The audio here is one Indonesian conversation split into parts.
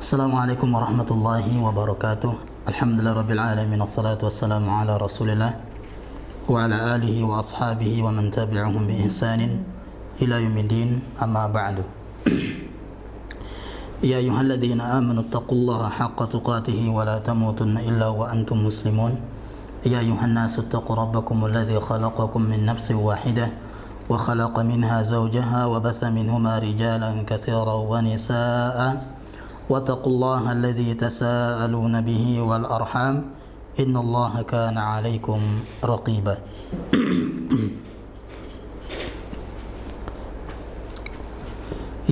Assalamualaikum warahmatullahi wabarakatuh. Alhamdulillah rabbil alamin, wassalatu wassalamu ala rasulillah wa ala alihi wa ashabihi wa man tabi'ahum bi ihsanin ila yaumiddin, amma ba'du. Ya ayyuhalladzina amanu taqullaha haqqa tuqatih wa la tamutunna illa wa antum muslimun. Ya ayyuhan nasu taqu rabbakum alladzi khalaqakum min nafsin wahidah wa khalaqa minha zawjaha wa batha minhuma rijalan katsiran wa nisaa'a واتقوا الله الذي تساءلون به والأرحام إن الله كان عليكم رقيبا.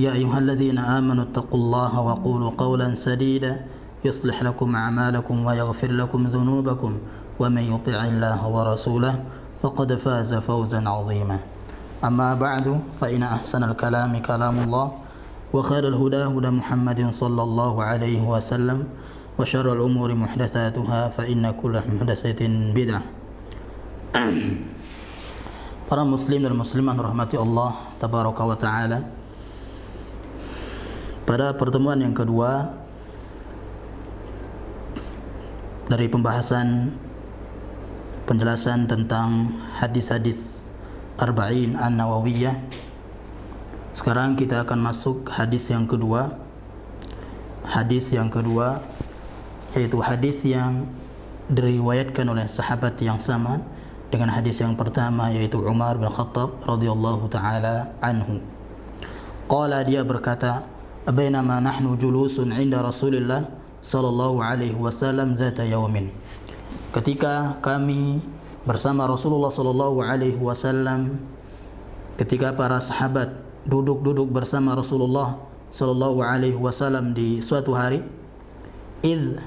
يا أيها الذين آمنوا اتقوا الله وقولوا قولا سديدا يصلح لكم أعمالكم ويغفر لكم ذنوبكم ومن يطع الله ورسوله فقد فاز فوزا عظيما. أما بعد فإن أحسن الكلام كلام الله وخير الهدى هدى محمد صلى الله عليه وسلم وشر الأمور محدثاتها فإن كل محدثة بدعة. Para muslim dan muslimah rahmati Allah tabaraka wa taala, pada pertemuan yang kedua dari pembahasan penjelasan tentang hadis-hadis Arba'in An-Nawawiyah, sekarang kita akan masuk hadis yang kedua. Hadis yang kedua yaitu hadis yang diriwayatkan oleh sahabat yang sama dengan hadis yang pertama, yaitu Umar bin Khattab radhiyallahu taala anhu. Qala, dia berkata, bainama nahnu julusun 'inda Rasulillah sallallahu alaihi wasallam zata yaumin. Ketika kami bersama Rasulullah sallallahu alaihi wasallam, ketika para sahabat duduk bersama Rasulullah sallallahu alaihi wasallam di suatu hari,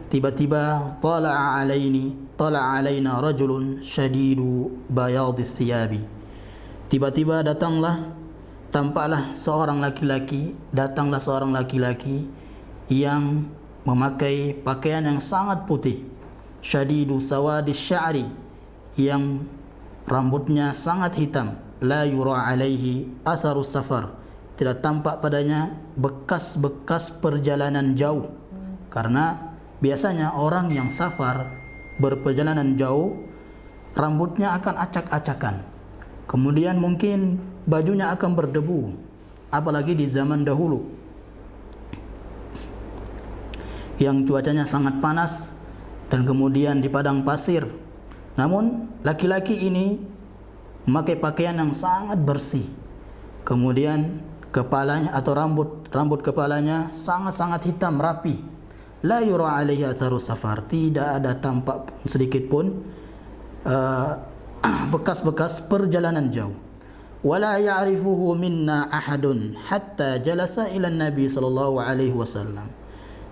tiba-tiba tala'a alaina rajulun shadidu bayadis thiyabi. Tiba-tiba tampaklah seorang laki-laki yang memakai pakaian yang sangat putih, shadidu sawadis sya'ri, yang rambutnya sangat hitam, la yura alaihi atharus safar, tidak tampak padanya bekas-bekas perjalanan jauh. Karena biasanya orang yang safar, berperjalanan jauh, rambutnya akan acak-acakan, kemudian mungkin bajunya akan berdebu, apalagi di zaman dahulu yang cuacanya sangat panas dan kemudian di padang pasir. Namun laki-laki ini memakai pakaian yang sangat bersih, kemudian kepalanya atau rambut kepalanya sangat-sangat hitam rapi, la yura alaihi atharus safar, tidak ada tampak sedikit pun bekas-bekas perjalanan jauh. Wala ya'rifuhu minna ahadun hatta jalasa ila Nabi sallallahu alaihi wasallam.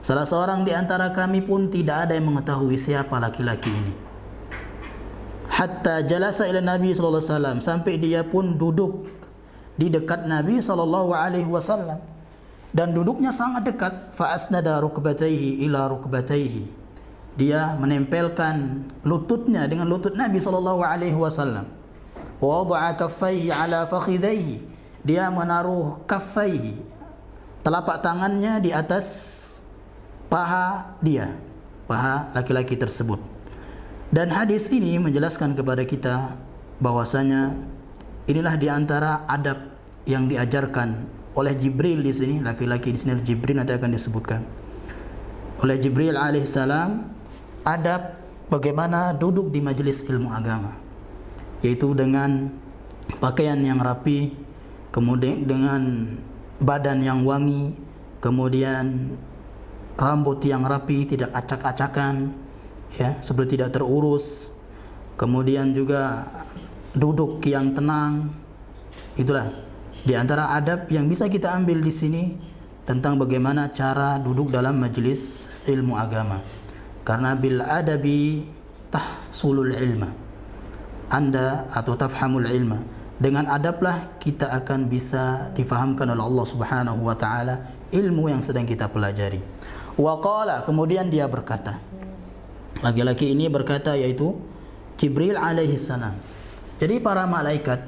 Salah seorang di antara kami pun tidak ada yang mengetahui siapa laki-laki ini. Hatta jalasa ila Nabi sallallahu alaihi wasallam, sampai dia pun duduk di dekat Nabi sallallahu alaihi wasallam, dan duduknya sangat dekat. Fa asnada rukbatayhi ila rukbatayhi, dia menempelkan lututnya dengan lutut Nabi sallallahu alaihi wasallam. Wa wada'a kaffayhi ala fakhidayhi, dia menaruh kaffayhi, telapak tangannya di atas paha laki-laki tersebut. Dan hadis ini menjelaskan kepada kita bahwasanya inilah di antara adab yang diajarkan oleh Jibril di sini. Laki-laki di sini Jibril, nanti akan disebutkan oleh Jibril alaihissalam adab bagaimana duduk di majelis ilmu agama, yaitu dengan pakaian yang rapi, kemudian dengan badan yang wangi, kemudian rambut yang rapi, tidak acak-acakan, ya, seperti tidak terurus, kemudian juga duduk yang tenang. Itulah di antara adab yang bisa kita ambil di sini tentang bagaimana cara duduk dalam majelis ilmu agama. Karena bil adabi tahsulul ilma, anda atau tafhamul ilma, dengan adablah kita akan bisa difahamkan oleh Allah Subhanahu wa taala ilmu yang sedang kita pelajari. Wa qala, kemudian dia berkata, laki-laki ini berkata, yaitu Jibril alaihi salam. Jadi para malaikat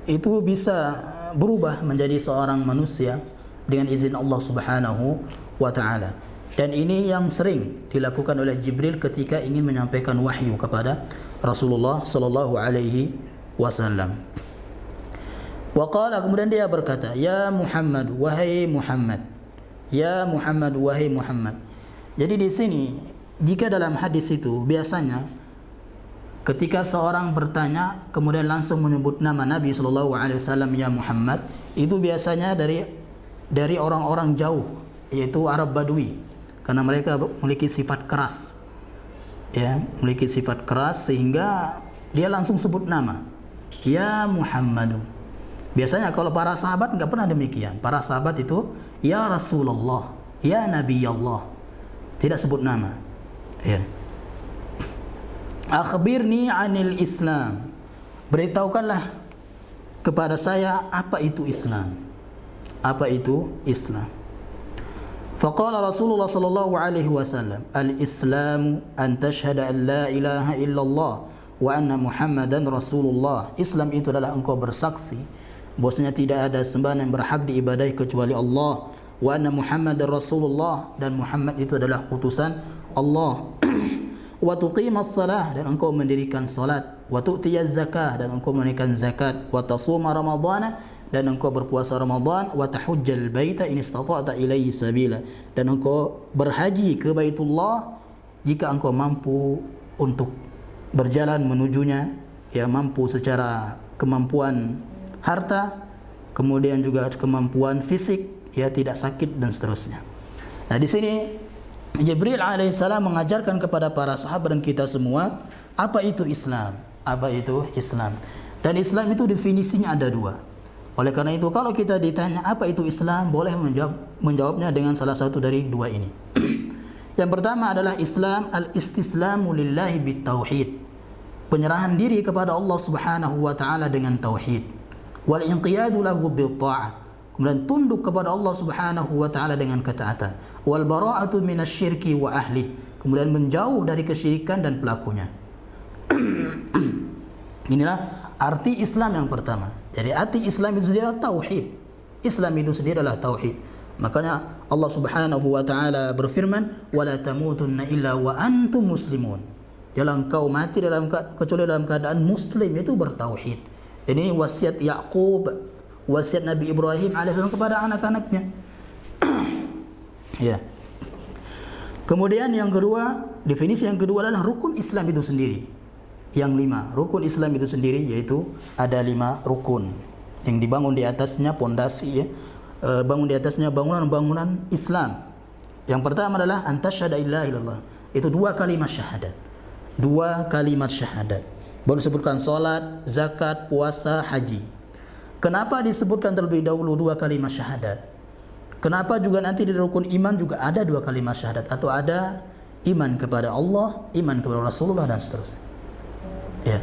itu bisa berubah menjadi seorang manusia dengan izin Allah Subhanahu wa ta'ala. Dan ini yang sering dilakukan oleh Jibril ketika ingin menyampaikan wahyu kepada Rasulullah sallallahu alaihi wasallam. Wa qala, kemudian dia berkata, ya Muhammad, wahai Muhammad, ya Muhammad, wahai Muhammad. Jadi di sini jika dalam hadis itu biasanya ketika seorang bertanya kemudian langsung menyebut nama Nabi sallallahu alaihi wasallam, ya Muhammad, itu biasanya dari orang-orang jauh, yaitu Arab Badui, karena mereka memiliki sifat keras, ya, memiliki sifat keras sehingga dia langsung sebut nama, ya Muhammad. Biasanya kalau para sahabat enggak pernah demikian. Para sahabat itu ya Rasulullah, ya Nabi Allah, tidak sebut nama, ya. Akhbirni 'anil Islam, beritahukanlah kepada saya apa itu Islam. Apa itu Islam? Faqala Rasulullah sallallahu alaihi wasallam, al-Islamu an tashhada an la ilaha illallah wa anna Muhammadan Rasulullah. Islam itu adalah engkau bersaksi bahwasanya tidak ada sembahan yang berhak diibadahi kecuali Allah, wa anna Muhammadar Rasulullah, dan Muhammad itu adalah utusan Allah. Wa tuqimas salah, dan engkau mendirikan salat, wa tu'tiyaz zakah, dan engkau menunaikan zakat, wa tasuma ramadhana, dan engkau berpuasa Ramadan, wa tahujjal baita in istata'ta ilaihi sabila, dan engkau berhaji ke Baitullah jika engkau mampu untuk berjalan menujunya, ya, mampu secara kemampuan harta, kemudian juga kemampuan fisik, ya, tidak sakit dan seterusnya. Nah, di sini Jibril alaihissalam mengajarkan kepada para sahabat dan kita semua apa itu Islam, apa itu Islam. Dan Islam itu definisinya ada dua. Oleh karena itu kalau kita ditanya apa itu Islam, boleh menjawabnya dengan salah satu dari dua ini. Yang pertama adalah Islam al-istislamu lillahi bitauhid, penyerahan diri kepada Allah Subhanahu wa taala dengan tauhid. Wal inqiyadu lahu bil ta'ah, kemudian tunduk kepada Allah Subhanahu wa taala dengan ketaatan. Wal bara'atu minasyirki wa ahli, kemudian menjauh dari kesyirikan dan pelakunya. Inilah arti Islam yang pertama. Jadi arti Islam itu sendiri adalah tauhid. Islam itu sendiri adalah tauhid. Makanya Allah Subhanahu wa taala berfirman, "Wala tamutunna illa wa antum muslimun." Jangan kau mati kecuali dalam keadaan muslim, itu bertauhid. Dan ini wasiat Yaqub, wasiat Nabi Ibrahim alaihissalam kepada anak-anaknya. Ya. Kemudian yang kedua, definisi yang kedua adalah rukun Islam itu sendiri. Yang 5, rukun Islam itu sendiri, yaitu ada 5 rukun yang dibangun di atasnya pondasi, ya, bangun di atasnya bangunan-bangunan Islam. Yang pertama adalah antasyhada ilaha illallah, itu 2 kalimat syahadat. 2 kalimat syahadat. Baru disebutkan salat, zakat, puasa, haji. Kenapa disebutkan terlebih dahulu 2 kalimat syahadat? Kenapa juga nanti di rukun iman juga ada 2 kalimat syahadat, atau ada iman kepada Allah, iman kepada Rasulullah, dan seterusnya. Ya.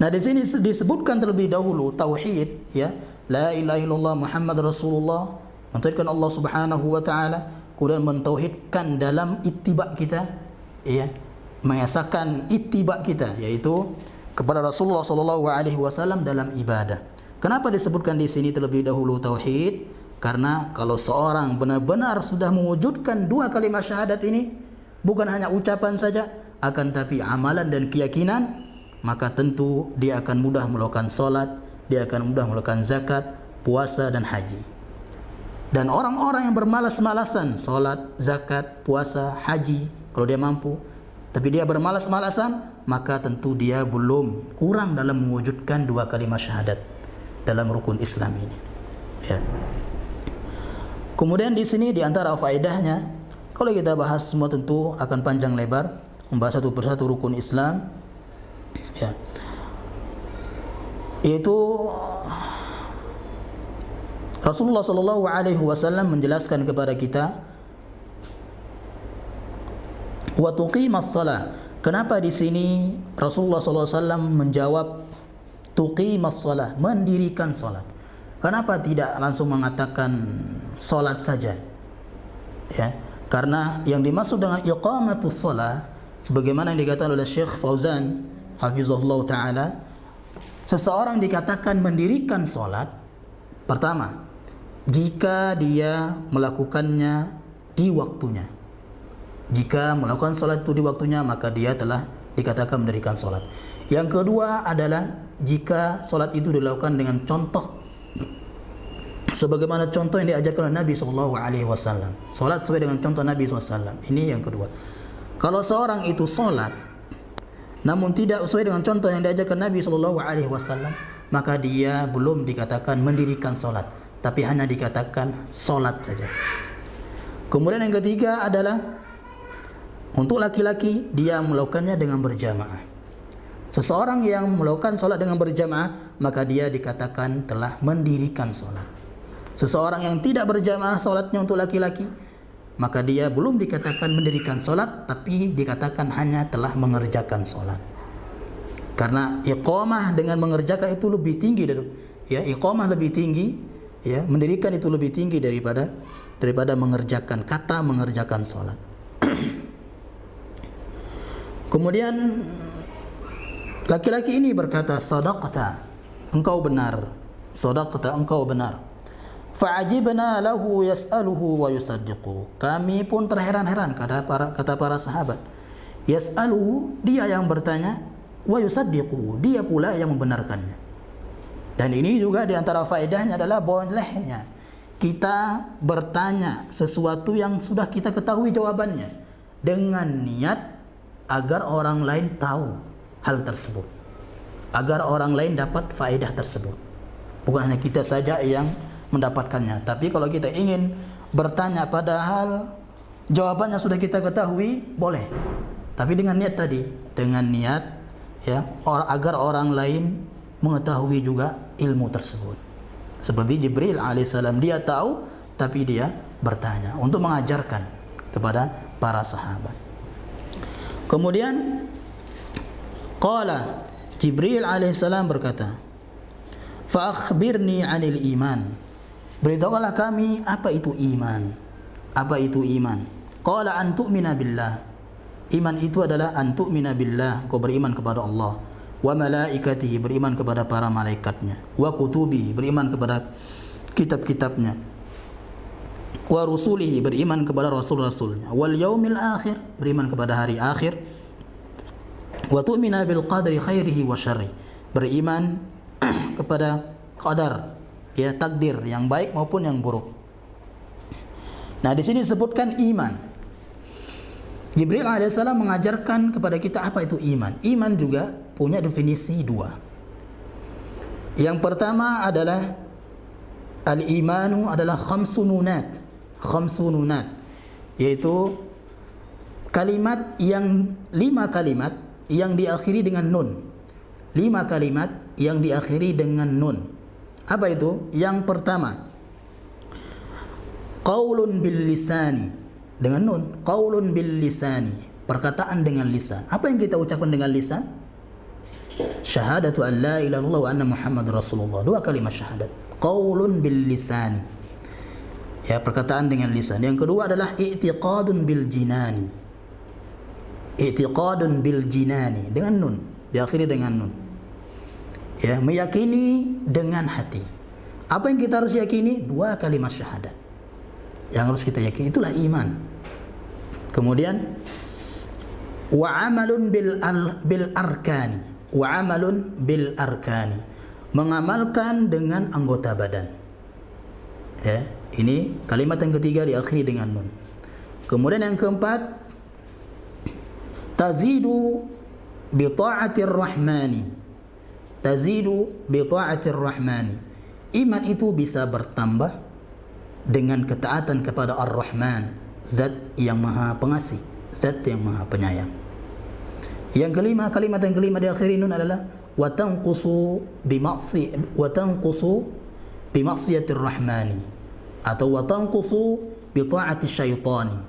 Nah, di sini disebutkan terlebih dahulu tauhid, ya, la ilaha illallah Muhammad Rasulullah, mentauhidkan Allah Subhanahu wa taala, kemudian mentauhidkan dalam ittiba kita, ya, mengesahkan ittiba kita, yaitu kepada Rasulullah sallallahu alaihi wasallam dalam ibadah. Kenapa disebutkan di sini terlebih dahulu tauhid? Karena kalau seorang benar-benar sudah mewujudkan 2 kalimat syahadat ini, bukan hanya ucapan saja, akan tapi amalan dan keyakinan, maka tentu dia akan mudah melakukan salat, dia akan mudah melakukan zakat, puasa, dan haji. Dan orang-orang yang bermalas-malasan salat, zakat, puasa, haji, kalau dia mampu, tapi dia bermalas-malasan, maka tentu dia belum, kurang dalam mewujudkan 2 kalimat syahadat dalam rukun Islam ini. Ya. Kemudian di sini di antara faedahnya, kalau kita bahas semua tentu akan panjang lebar, membahas satu persatu rukun Islam. Ya. Itu Rasulullah sallallahu alaihi wasallam menjelaskan kepada kita, wa tuqimas shalah. Kenapa di sini Rasulullah sallallahu alaihi wasallam menjawab tuqimas shalah, mendirikan salat? Kenapa tidak langsung mengatakan salat saja? Ya, karena yang dimaksud dengan iqamatus shalah, sebagaimana yang dikatakan oleh Syekh Fauzan hafizahullah taala, seseorang dikatakan mendirikan salat pertama jika dia melakukannya di waktunya. Jika melakukan salat itu di waktunya, maka dia telah dikatakan mendirikan salat. Yang kedua adalah jika salat itu dilakukan dengan contoh sebagaimana contoh yang diajarkan oleh Nabi SAW. Salat sesuai dengan contoh Nabi SAW. Ini yang kedua. Kalau seorang itu salat namun tidak sesuai dengan contoh yang diajarkan Nabi SAW, maka dia belum dikatakan mendirikan salat, tapi hanya dikatakan salat saja. Kemudian yang ketiga adalah untuk laki-laki, dia melakukannya dengan berjamaah. Seseorang yang melakukan salat dengan berjamaah, maka dia dikatakan telah mendirikan salat. Seseorang yang tidak berjamaah salatnya untuk laki-laki, maka dia belum dikatakan mendirikan salat, tapi dikatakan hanya telah mengerjakan salat. Karena iqamah dengan mengerjakan itu lebih tinggi dari, ya, iqamah lebih tinggi, ya, mendirikan itu lebih tinggi daripada mengerjakan, kata mengerjakan salat. Kemudian laki-laki ini berkata, sadaqta, engkau benar. Sadaqta, engkau benar. Fa'ajibna lahu yas'aluhu wa yusaddiqu. Kami pun terheran-heran, kata para sahabat. Yas'aluhu, dia yang bertanya, wa yusaddiqu, dia pula yang membenarkannya. Dan ini juga di antara faedahnya adalah bolehnya kita bertanya sesuatu yang sudah kita ketahui jawabannya dengan niat agar orang lain tahu hal tersebut, agar orang lain dapat faedah tersebut. Bukan hanya kita saja yang mendapatkannya. Tapi kalau kita ingin bertanya padahal jawabannya sudah kita ketahui, boleh. Tapi dengan niat tadi, dengan niat, ya, agar orang lain mengetahui juga ilmu tersebut. Seperti Jibril alaihissalam, dia tahu tapi dia bertanya untuk mengajarkan kepada para sahabat. Kemudian qala, Jibril alaihissalam berkata, fa akhbirni 'anil iman. Beritahukanlah kami apa itu iman. Apa itu iman? Qala an tu'mina billah. Iman itu adalah an tu'mina billah, kau beriman kepada Allah, wa malaikatihi, beriman kepada para malaikatnya, wa kutubihi, beriman kepada kitab-kitabnya, wa rusulihi, beriman kepada rasul-rasulnya, wal yaumil akhir, beriman kepada hari akhir, wa tu'mina bil qadri khairihi wa syarri, beriman kepada qadar, ya, takdir yang baik maupun yang buruk. Nah, di sini disebutkan iman. Jibril alaihissalam mengajarkan kepada kita apa itu iman. Iman juga punya definisi dua. Yang pertama adalah al-imanu adalah khamsununat, yaitu kalimat yang 5 kalimat yang diakhiri dengan nun. 5 kalimat yang diakhiri dengan nun. Apa itu? Yang pertama, qaulun bil lisani, dengan nun, qaulun bil lisani, perkataan dengan lisan. Apa yang kita ucapkan dengan lisan? Syahadatu an la ilaha illallah wa anna Muhammadur Rasulullah. 2 kalimat syahadat. Qaulun bil lisani, ya, perkataan dengan lisan. Yang kedua adalah i'tiqadun bil jinani. I'tiqadun bil jinani, dengan nun, diakhiri dengan nun. Ya, meyakini dengan hati. Apa yang kita harus yakini? 2 kalimat syahadat yang harus kita yakini, itulah iman. Kemudian wa amalun bil arkani, wa amalun bil arkani, mengamalkan dengan anggota badan. Ya, ini kalimat yang ketiga diakhiri dengan nun. Kemudian yang keempat, tazidu bi ta'atir rahmani, tazidu bi ta'atir rahmani. Iman itu bisa bertambah dengan ketaatan kepada Ar-Rahman, Zat yang Maha Pengasih, Zat yang Maha Penyayang. Yang kelima, kalimat yang kelima di akhir nun adalah wa tanqusu bi ma'siyatir rahmani, atau wa tanqusu bi ta'ati syaitani.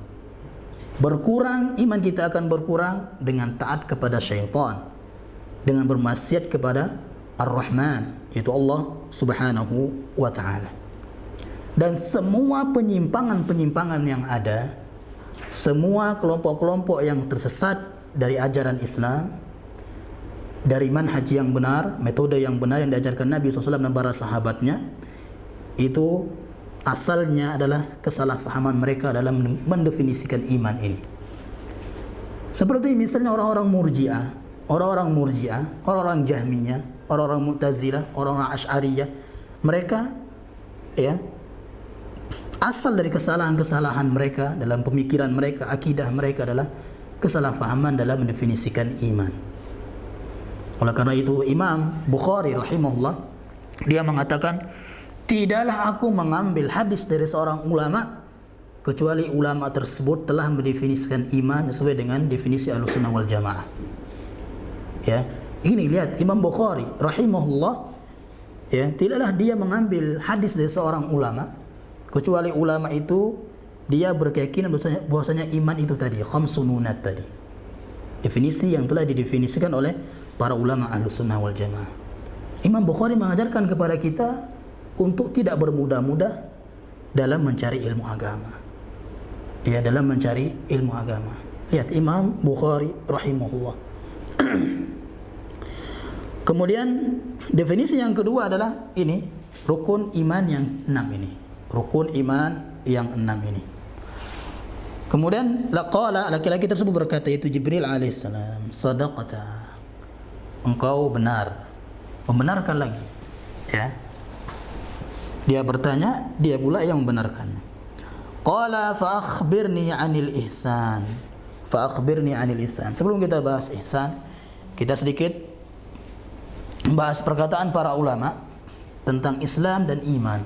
Berkurang, iman kita akan berkurang dengan taat kepada syaitan, dengan bermaksiat kepada Ar-Rahman, yaitu Allah Subhanahu wa ta'ala. Dan semua penyimpangan-penyimpangan yang ada, semua kelompok-kelompok yang tersesat dari ajaran Islam, dari manhaj yang benar, metode yang benar yang diajarkan Nabi SAW dan para sahabatnya, itu asalnya adalah kesalahpahaman mereka dalam mendefinisikan iman ini. Seperti misalnya orang-orang Murji'ah, orang-orang Jahmiyah, orang-orang Mu'tazilah, orang-orang Asy'ariyah, mereka ya asal dari kesalahan-kesalahan mereka dalam pemikiran mereka, akidah mereka adalah kesalahpahaman dalam mendefinisikan iman. Oleh karena itu Imam Bukhari rahimahullah dia mengatakan, tidaklah aku mengambil hadis dari seorang ulama kecuali ulama tersebut telah mendefinisikan iman sesuai dengan definisi Ahlussunnah wal Jamaah. Ya, ini lihat Imam Bukhari rahimahullah, ya, tidaklah dia mengambil hadis dari seorang ulama kecuali ulama itu dia berkeyakinan bahwasanya iman itu tadi khamsun nunat tadi. Definisi yang telah didefinisikan oleh para ulama Ahlussunnah wal Jamaah. Imam Bukhari mengajarkan kepada kita untuk tidak bermudah-mudah dalam mencari ilmu agama. Ya, dalam mencari ilmu agama. Lihat Imam Bukhari rahimahullah. Kemudian definisi yang kedua adalah ini, rukun iman yang 6 ini. Rukun iman yang 6 ini. Kemudian laqala, laki-laki tersebut berkata, yaitu Jibril alaihissalam, sadaqata, engkau benar. Membenarkan lagi, ya. Dia bertanya, dia pula yang membenarkan. Qala fa akhbirni 'anil ihsan. Fa akhbirni 'anil ihsan. Sebelum kita bahas ihsan, kita sedikit bahas perkataan para ulama tentang Islam dan iman.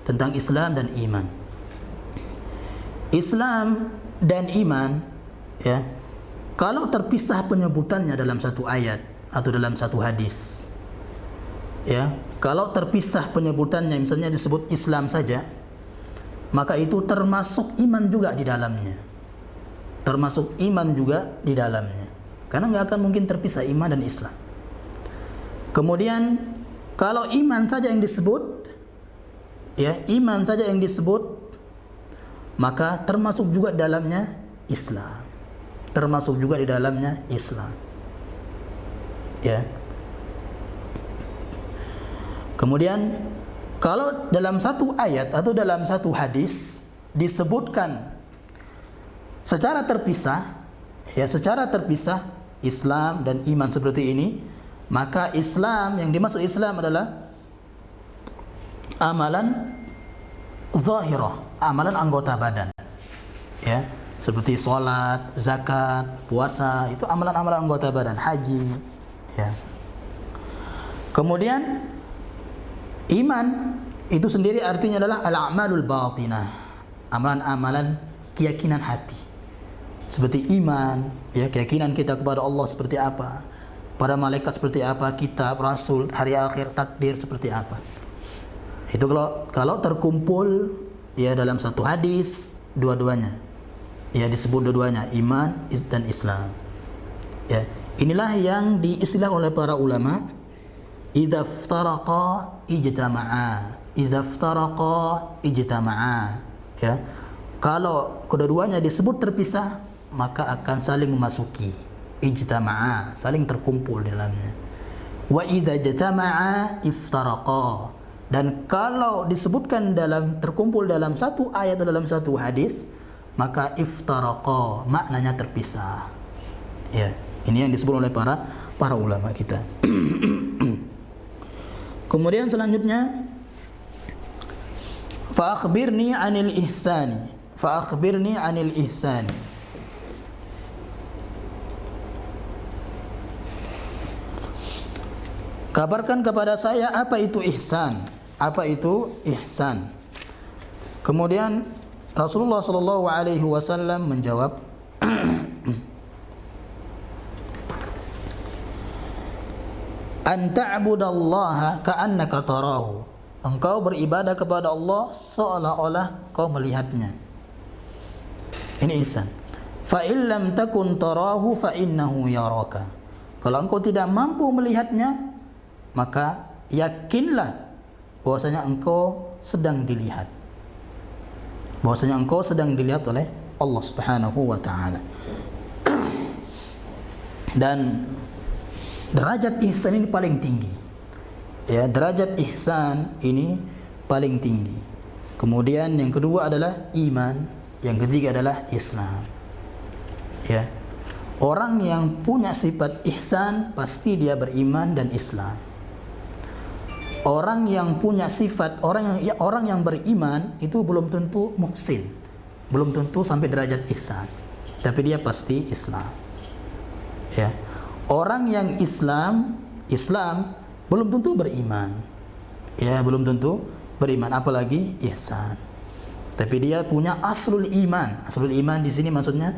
Tentang Islam dan iman. Islam dan iman, ya, kalau terpisah penyebutannya dalam satu ayat atau dalam satu hadis, ya, kalau terpisah penyebutannya, misalnya disebut Islam saja, maka itu termasuk iman juga di dalamnya. Termasuk iman juga di dalamnya. Karena nggak akan mungkin terpisah iman dan Islam. Kemudian kalau iman saja yang disebut, ya, iman saja yang disebut, maka termasuk juga di dalamnya Islam. Termasuk juga di dalamnya Islam. Ya. Kemudian kalau dalam satu ayat atau dalam satu hadis disebutkan secara terpisah, ya, secara terpisah Islam dan iman seperti ini, maka Islam, yang dimaksud Islam adalah amalan zahirah, amalan anggota badan, ya, seperti sholat, zakat, puasa, itu amalan-amalan anggota badan, haji, ya. Kemudian iman itu sendiri artinya adalah al-a'malul batinah, amalan-amalan keyakinan hati. Seperti iman, ya, keyakinan kita kepada Allah seperti apa, pada malaikat seperti apa, kitab, rasul, hari akhir, takdir seperti apa. Itu kalau terkumpul, ya, dalam satu hadis dua-duanya, ya, disebut dua-duanya iman dan Islam. Ya, inilah yang diistilah oleh para ulama, idza iftaraqa ijtama'a, idza iftaraqa ijtama'a, ya. Kalau kedua-duanya disebut terpisah, maka akan saling memasuki, ijtama'a, saling terkumpul di dalamnya. Wa idza jatama'a iftaraqa, dan kalau disebutkan dalam terkumpul dalam satu ayat atau dalam satu hadis, maka iftaraqa, maknanya terpisah. Ya, ini yang disebut oleh para ulama kita. Kemudian selanjutnya, fa akhbirni 'anil ihsani. Fa akhbirni 'anil ihsani. Kabarkan kepada saya apa itu ihsan. Apa itu ihsan? Kemudian Rasulullah sallallahu alaihi wasallam menjawab, an ta'budallaha ka'annaka tarahu. Engkau beribadah kepada Allah seolah-olah kau melihatnya. Ini ihsan. Fa illam takun tarahu fa innahu yaraka. Kalau engkau tidak mampu melihatnya, maka yakinlah bahwasanya engkau sedang dilihat. Bahwasanya engkau sedang dilihat oleh Allah Subhanahu wa taala. Dan derajat ihsan ini paling tinggi. Ya, derajat ihsan ini paling tinggi. Kemudian yang kedua adalah iman, yang ketiga adalah Islam. Ya. Orang yang punya sifat ihsan pasti dia beriman dan Islam. Orang yang punya sifat orang yang beriman itu belum tentu muhsin, belum tentu sampai derajat ihsan, tapi dia pasti Islam. Ya. Orang yang Islam belum tentu beriman. Ya, belum tentu beriman, apalagi ihsan. Tapi dia punya aslul iman. Aslul iman di sini maksudnya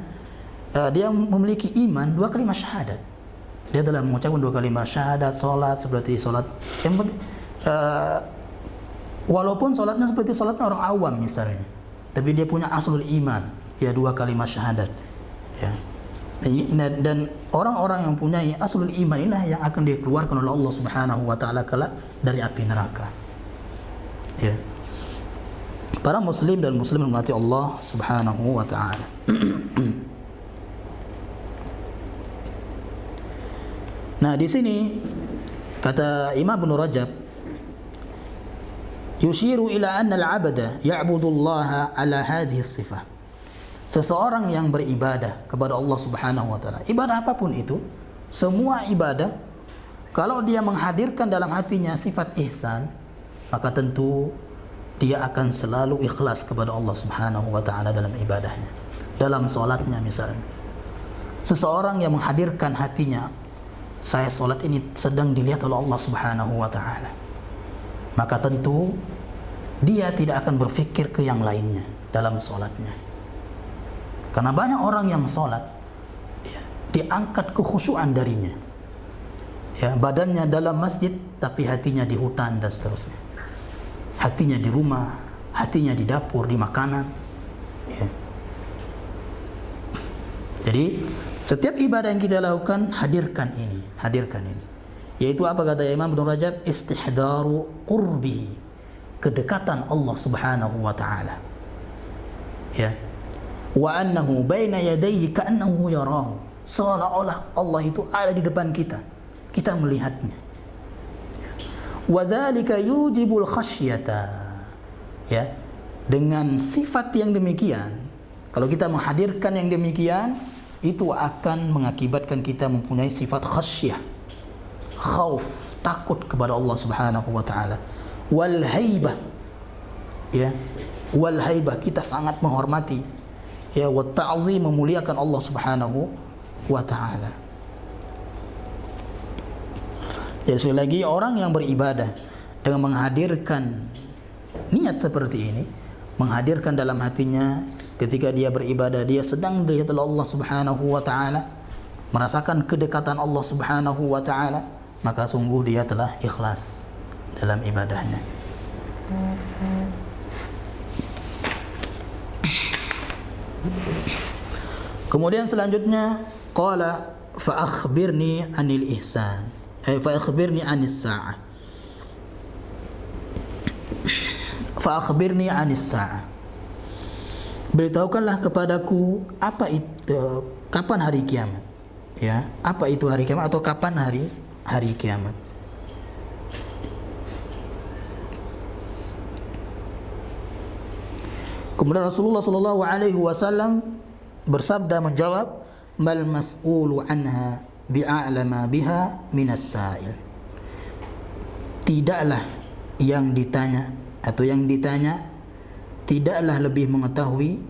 dia memiliki iman 2 kalimat syahadat. Dia telah mengucapkan 2 kalimat syahadat, salat seperti salat yang walaupun salatnya seperti salatnya orang awam misalnya, tapi dia punya aslul iman, ya 2 kalimat syahadat. Ya. Dan orang-orang yang punya aslul iman inilah yang akan dikeluarkan oleh Allah Subhanahu wa taala kelak dari api neraka. Ya. Para muslim dan muslimin mati Allah Subhanahu wa taala. Nah, di sini kata Imam Ibnu Rajab, yushiru ila anna al-'abda ya'budu Allah ala hadhihi sifah. Seseorang yang beribadah kepada Allah Subhanahu wa taala, ibadah apapun itu, semua ibadah kalau dia menghadirkan dalam hatinya sifat ihsan, maka tentu dia akan selalu ikhlas kepada Allah Subhanahu wa taala dalam ibadahnya. Dalam salatnya misalnya, seseorang yang menghadirkan hatinya, saya solat ini sedang dilihat oleh Allah Subhanahu wa taala, maka tentu dia tidak akan berfikir ke yang lainnya dalam solatnya. Karena banyak orang yang solat, ya, diangkat kekhusyuan darinya, ya, badannya dalam masjid tapi hatinya di hutan dan seterusnya, hatinya di rumah, hatinya di dapur, di makanan, ya. Jadi setiap ibadah yang kita lakukan, hadirkan ini. Yaitu apa kata Imam Ibnu Rajab? Istihdaru qurbihi, kedekatan Allah Subhanahu wa taala. Ya. Wa annahu baina yadayhi ka'annahu yarahu. Seolah-olah Allah itu ada di depan kita. Kita melihatnya. Wa dzalika yujibul khasyata. Ya. Dengan sifat yang demikian, kalau kita menghadirkan yang demikian, itu akan mengakibatkan kita mempunyai sifat khasyah, khauf, takut kepada Allah Subhanahu wa taala. Wal haibah, ya, wal haibah, kita sangat menghormati, ya, wa ta'zim, memuliakan Allah Subhanahu wa taala. Jadi sekali lagi, orang yang beribadah dengan menghadirkan niat seperti ini, menghadirkan dalam hatinya ketika dia beribadah, dia sedang dilihat oleh Allah Subhanahu wa taala, merasakan kedekatan Allah Subhanahu wa taala, maka sungguh dia telah ikhlas dalam ibadahnya. Kemudian selanjutnya qala fa akhbirni anil ihsan, fa akhbirni anis sa'ah. Fa akhbirni anis sa'ah, beritahukanlah kepadaku apa itu, kapan hari kiamat, ya, apa itu hari kiamat atau kapan hari kiamat. Kemudian Rasulullah sallallahu alaihi wasallam bersabda menjawab, mal mas'ulu anha bi'a'lama biha minas sa'il. Tidaklah yang ditanya atau yang ditanya tidaklah lebih mengetahui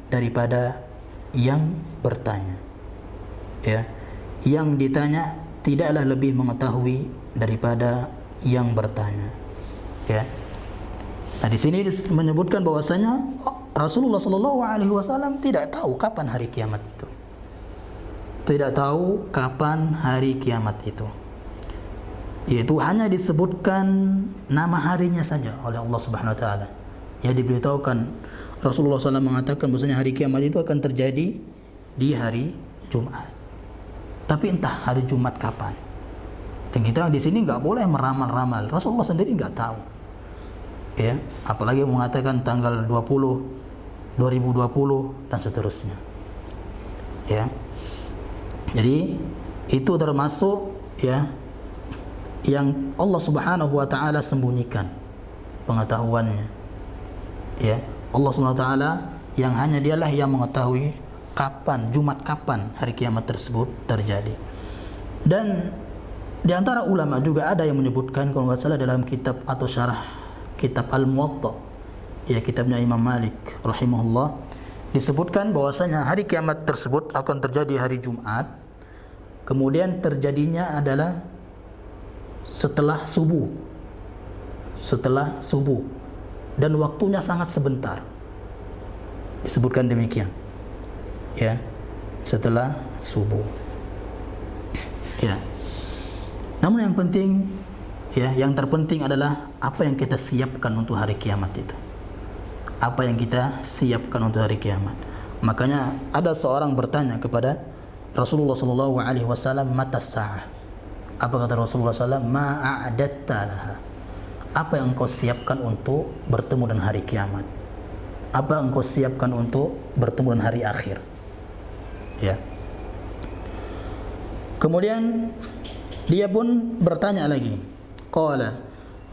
daripada yang bertanya. Ya, yang ditanya tidaklah lebih mengetahui daripada yang bertanya. Ya. Nah, di sini menyebutkan bahwasanya Rasulullah sallallahu alaihi wasallam tidak tahu kapan hari kiamat itu. Tidak tahu kapan hari kiamat itu. Yaitu hanya disebutkan nama harinya saja oleh Allah Subhanahu wa taala. Ya, diberitahukan Rasulullah SAW mengatakan bahwasanya hari kiamat itu akan terjadi di hari Jumat. Tapi entah hari Jumat kapan. Dan kita di sini nggak boleh meramal-ramal. Rasulullah sendiri nggak tahu. Ya, apalagi mengatakan tanggal 20, 2020 dan seterusnya. Ya. Jadi itu termasuk, ya, yang Allah Subhanahu wa taala sembunyikan pengetahuannya. Ya, Allah Subhanahu wa taala yang hanya dialah yang mengetahui kapan, Jumat kapan hari kiamat tersebut terjadi. Dan di antara ulama juga ada yang menyebutkan, kalau nggak salah dalam kitab atau syarah kitab Al-Muwatta, ya kitabnya Imam Malik rahimahullah, disebutkan bahwasanya hari kiamat tersebut akan terjadi hari Jumat. Kemudian terjadinya adalah setelah subuh. Setelah subuh. Dan waktunya sangat sebentar. Disebutkan demikian. Ya, setelah subuh. Ya. Namun yang penting, ya, yang terpenting adalah apa yang kita siapkan untuk hari kiamat itu. Apa yang kita siapkan untuk hari kiamat. Makanya ada seorang bertanya kepada Rasulullah sallallahu alaihi wasallam, mata sa'ah. Apa kata Rasulullah sallallahu alaihi wasallam? Ma'adatta laha. Apa yang engkau siapkan untuk bertemu dengan hari kiamat? Apa yang engkau siapkan untuk bertemu dengan hari akhir? Ya. Kemudian dia pun bertanya lagi. Qala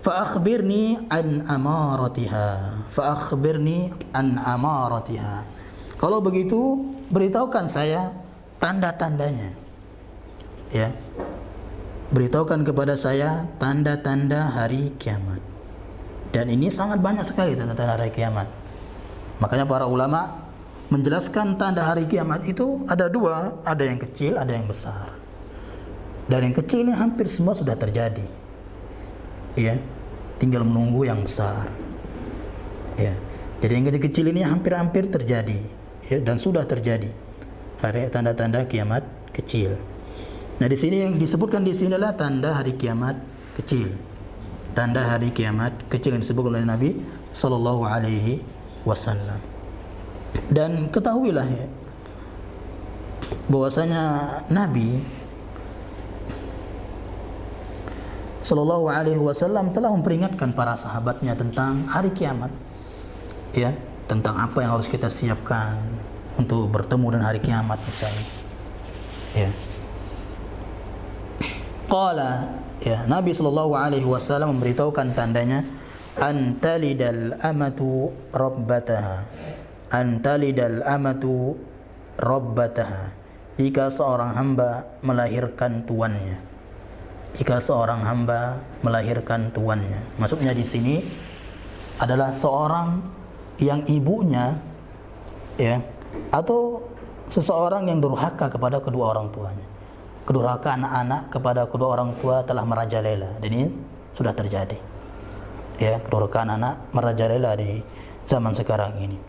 fa akhbirni an amaratiha. Fa akhbirni an amaratiha. Kalau begitu, beritahukan saya tanda-tandanya. Ya. Beritahukan kepada saya tanda-tanda hari kiamat. Dan ini sangat banyak sekali tanda-tanda hari kiamat. Makanya para ulama menjelaskan tanda hari kiamat itu ada dua, ada yang kecil, ada yang besar. Dan yang kecil ini hampir semua sudah terjadi. Ya, tinggal menunggu yang besar. Ya. Jadi yang kecil ini hampir-hampir terjadi, ya, dan sudah terjadi. Hari tanda-tanda kiamat kecil. Nah, di sini yang disebutkan di sini adalah tanda hari kiamat kecil. Tanda hari kiamat kecil yang disebutkan oleh Nabi sallallahu alaihi wasallam. Dan ketahuilah ya, bahwasanya Nabi sallallahu alaihi wasallam telah memperingatkan para sahabatnya tentang hari kiamat. Ya, tentang apa yang harus kita siapkan untuk bertemu dengan hari kiamat misalnya. Ya. Qala, ya, Nabi sallallahu alaihi wasallam memberitahukan tandanya, antalidal amatu rabbataha. Antalidal amatu rabbataha. Jika seorang hamba melahirkan tuannya. Jika seorang hamba melahirkan tuannya. Maksudnya di sini adalah seorang yang ibunya, ya, atau seseorang yang durhaka kepada kedua orang tuanya. Kedurhaka anak-anak kepada kedua orang tua telah merajalela. Dan ini sudah terjadi. Ya, kedurhaka anak merajalela di zaman sekarang ini.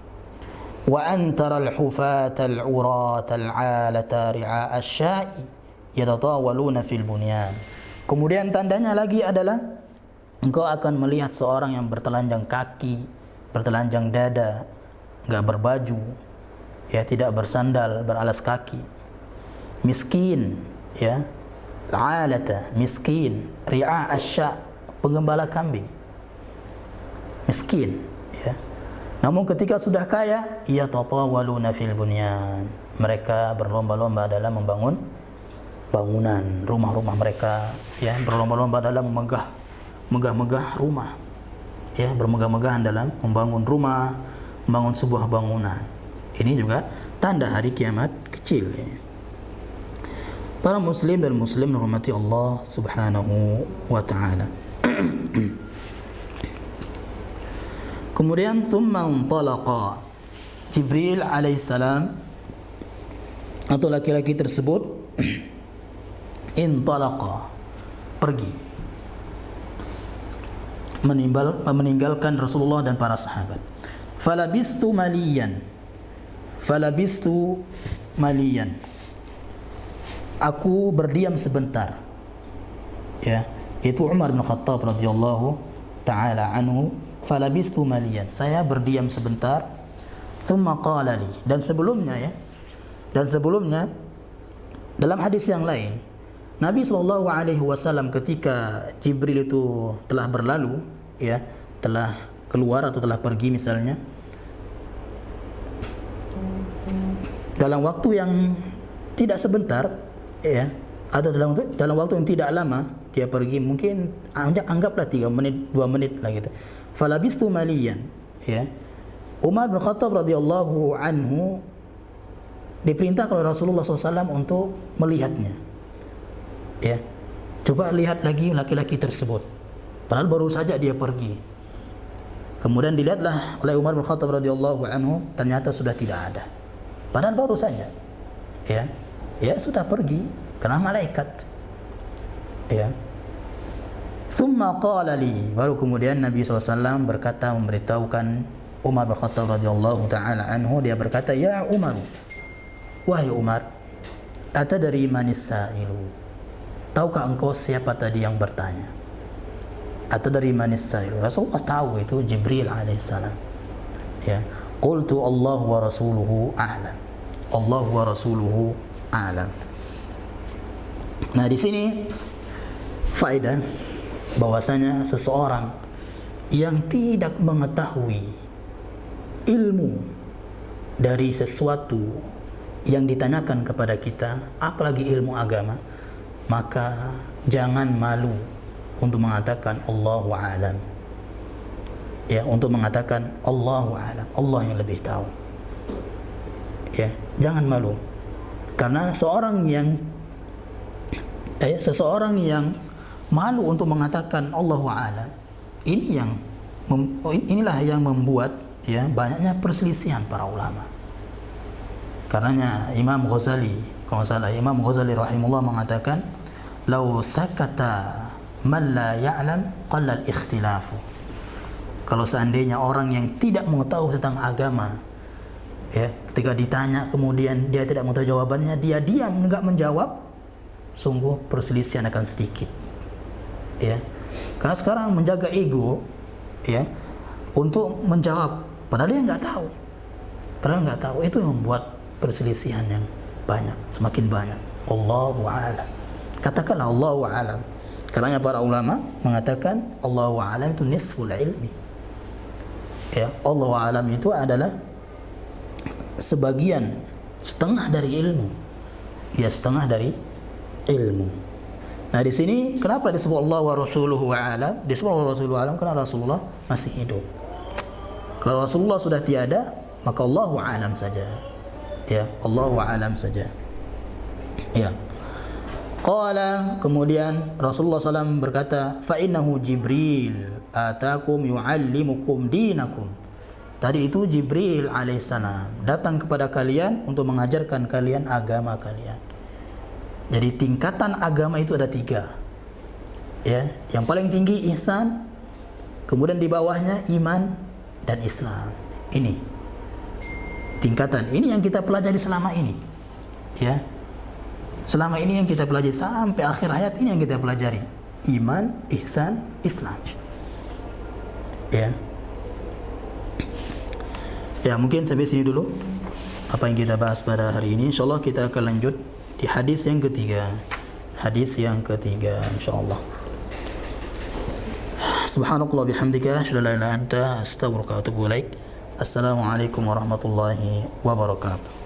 Wa antara al-hufata al-urata al-alata ri'a asy-sya'i yatatawaluna fil bunyan. Kemudian tandanya lagi adalah engkau akan melihat seorang yang bertelanjang kaki, bertelanjang dada, enggak berbaju, ya, tidak bersandal, beralas kaki. Miskin, ya, alata, miskin, ri'a asya, penggembala kambing, miskin, ya. Namun ketika sudah kaya, yatatawaluna fil bunyan, mereka berlomba-lomba dalam membangun bangunan rumah-rumah mereka, ya, berlomba-lomba dalam megah-megah rumah, ya, bermegah-megahan dalam membangun rumah, membangun sebuah bangunan. Ini juga tanda hari kiamat kecil, ya. Para muslim dan muslim menghormati Allah subhanahu wa ta'ala. Kemudian thumma untalaqa Jibril alaihissalam, atau laki-laki tersebut intalaqa, pergi, meninggalkan Rasulullah dan para sahabat. Falabistu maliyan, aku berdiam sebentar, ya, itu Umar bin Khattab radhiyallahu taala anhu. Falabistu maliyan, saya berdiam sebentar. Tsumma qala li, dan sebelumnya dalam hadis yang lain, Nabi sallallahu alaihi wasallam ketika Jibril itu telah berlalu, ya, telah keluar atau telah pergi misalnya, dalam waktu yang tidak sebentar, ya, atau dalam waktu yang tidak lama dia pergi, mungkin anggaplah 3 menit 2 menit lah gitu. Falabistu maliyan, ya, Umar bin Khattab radhiyallahu anhu diperintah oleh Rasulullah SAW untuk melihatnya. Ya, coba lihat lagi laki-laki tersebut. Padahal baru saja dia pergi. Kemudian dilihatlah oleh Umar bin Khattab radhiyallahu anhu, ternyata sudah tidak ada. Padahal baru saja. Ya sudah pergi karena malaikat. Ya. Tsumma qala li, baru kemudian Nabi SAW berkata, memberitahukan Umar bin Khattab radhiyallahu taala anhu, dia berkata, "Ya Umar, wahai Umar, atadri manis sa'ilu? Tahukah engkau siapa tadi yang bertanya?" Atadri manis sa'ilu? Rasulullah tahu itu Jibril alaihissalam. Ya, qultu Allah wa rasuluhu a'lam. Allah wa rasuluhu a'lam. Nah, di sini faedah bahwasanya seseorang yang tidak mengetahui ilmu dari sesuatu yang ditanyakan kepada kita, apalagi ilmu agama, maka jangan malu untuk mengatakan Allahu a'lam. Ya, untuk mengatakan Allahu a'lam, Allah yang lebih tahu. Ya, jangan malu. Karena seseorang yang malu untuk mengatakan Allahu a'lam, inilah yang membuat banyaknya perselisihan para ulama. Karenanya Imam Ghazali, kalau salah Imam Ghazali rahimahullah mengatakan, "Lau sakata man la ya'lam qalla al-ikhtilafu." Kalau seandainya orang yang tidak mengetahui tentang agama, ketika ditanya kemudian dia tidak mengetahui jawabannya, dia diam enggak menjawab, sungguh perselisihan akan sedikit. Karena sekarang menjaga ego, untuk menjawab padahal dia nggak tahu, itu yang membuat perselisihan yang banyak, semakin banyak. Allahu a'lam. Katakanlah Allahu a'lam. Karena para ulama mengatakan Allahu a'lam itu nisful ilmi. Allahu a'lam itu adalah setengah dari ilmu. Setengah dari ilmu. Nah, di sini kenapa disebut Allah wa rasuluhu a'lam? Disebut Allah wa rasuluhu a'lam karena Rasulullah masih hidup. Kalau Rasulullah sudah tiada, maka Allahu a'lam saja. Allahu a'lam saja. Qala, kemudian Rasulullah SAW berkata, "Fa innahu Jibril atakum yu'allimukum dinakum." Tadi itu Jibril alaihissalam datang kepada kalian untuk mengajarkan kalian agama kalian. Jadi tingkatan agama itu ada 3. Yang paling tinggi ihsan, kemudian di bawahnya iman dan Islam. Ini tingkatan, ini yang kita pelajari selama ini. Selama ini yang kita pelajari sampai akhir hayat, ini yang kita pelajari. Iman, ihsan, Islam. Mungkin sampai sini dulu apa yang kita bahas pada hari ini. Insyaallah kita akan lanjut di hadis yang ketiga. Insyaallah. Subhanakallah bihamdika, asyhadu an la ilaha illa anta, astaghfiruka wa atubu ilaik. Assalamualaikum warahmatullahi wabarakatuh.